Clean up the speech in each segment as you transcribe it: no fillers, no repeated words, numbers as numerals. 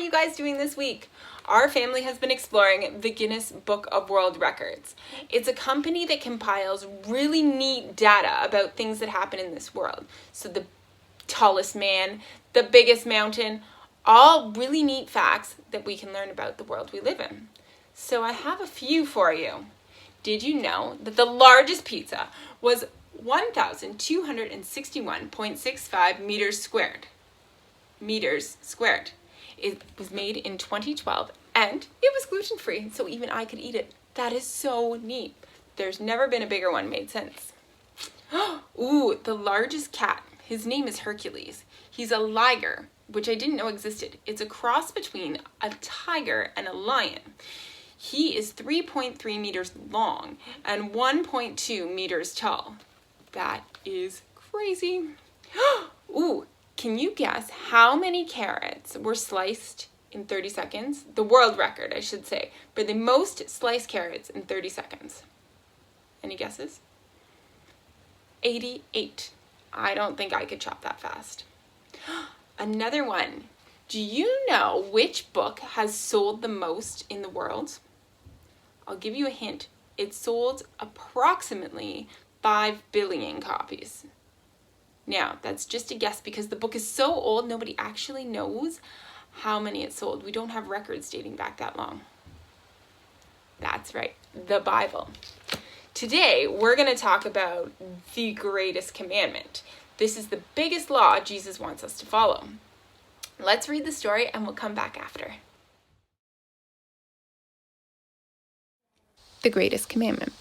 you guys doing this week? Our family has been exploring the Guinness Book of World Records. It's a company that compiles really neat data about things that happen in this world. So the tallest man, the biggest mountain, all really neat facts that we can learn about the world we live in. So I have a few for you. Did you know that the largest pizza was 1,261.65 meters squared? It was made in 2012 and it was gluten-free, so even I could eat it. That is so neat. There's never been a bigger one made since. Ooh, the largest cat. His name is Hercules. He's a liger, which I didn't know existed. It's a cross between a tiger and a lion. He is 3.3 meters long and 1.2 meters tall. That is crazy. Ooh, can you guess how many carrots were sliced in 30 seconds? The world record, I should say, for the most sliced carrots in 30 seconds. Any guesses? 88. I don't think I could chop that fast. Another one. Do you know which book has sold the most in the world? I'll give you a hint. It sold approximately 5 billion copies. Now, that's just a guess because the book is so old, nobody actually knows how many it sold. We don't have records dating back that long. That's right, the Bible. Today, we're going to talk about the greatest commandment. This is the biggest law Jesus wants us to follow. Let's read the story and we'll come back after. The greatest commandment.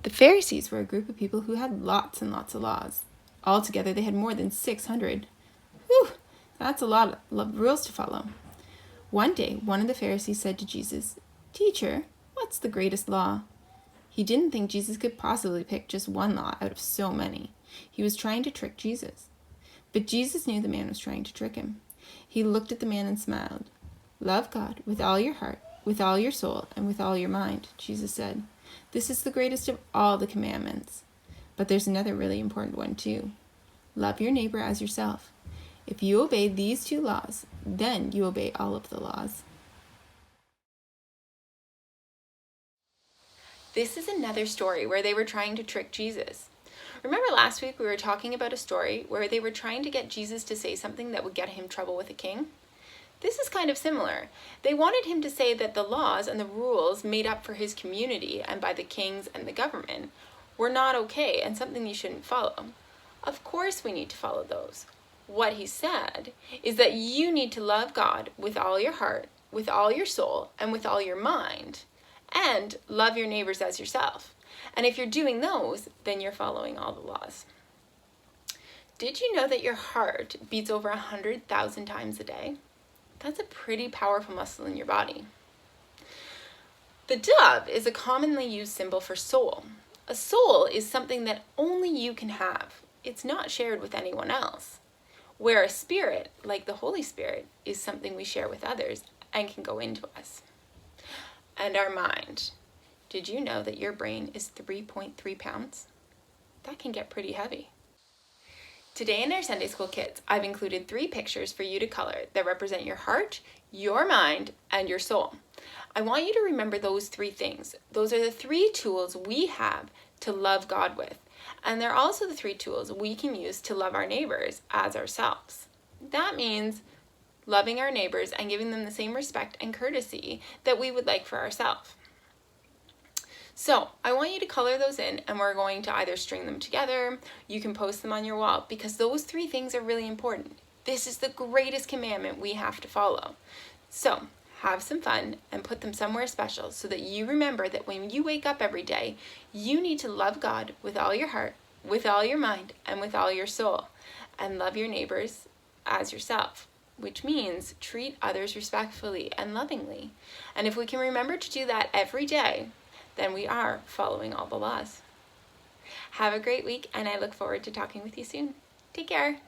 The Pharisees were a group of people who had lots and lots of laws. Altogether, they had more than 600. Whew, that's a lot of rules to follow. One day, one of the Pharisees said to Jesus, "Teacher, what's the greatest law?" He didn't think Jesus could possibly pick just one law out of so many. He was trying to trick Jesus. But Jesus knew the man was trying to trick him. He looked at the man and smiled. "Love God with all your heart, with all your soul, and with all your mind," Jesus said. "This is the greatest of all the commandments. But there's another really important one too. Love your neighbor as yourself. If you obey these 2 laws, then you obey all of the laws." This is another story where they were trying to trick Jesus. Remember last week we were talking about a story where they were trying to get Jesus to say something that would get him trouble with a king? This is kind of similar. They wanted him to say that the laws and the rules made up for his community and by the kings and the government were not okay and something you shouldn't follow. Of course we need to follow those. What he said is that you need to love God with all your heart, with all your soul, and with all your mind, and love your neighbors as yourself. And if you're doing those, then you're following all the laws. Did you know that your heart beats over 100,000 times a day? That's a pretty powerful muscle in your body. The dove is a commonly used symbol for soul. A soul is something that only you can have. It's not shared with anyone else. Where a spirit, like the Holy Spirit, is something we share with others and can go into us. And our mind. Did you know that your brain is 3.3 pounds? That can get pretty heavy. Today in our Sunday School Kids, I've included 3 pictures for you to color that represent your heart, your mind, and your soul. I want you to remember those 3 things. Those are the 3 tools we have to love God with. And they're also the 3 tools we can use to love our neighbors as ourselves. That means loving our neighbors and giving them the same respect and courtesy that we would like for ourselves. So I want you to color those in and we're going to either string them together, you can post them on your wall because those 3 things are really important. This is the greatest commandment we have to follow. So have some fun and put them somewhere special so that you remember that when you wake up every day, you need to love God with all your heart, with all your mind, and with all your soul, and love your neighbors as yourself, which means treat others respectfully and lovingly. And if we can remember to do that every day, then we are following all the laws. Have a great week, and I look forward to talking with you soon. Take care.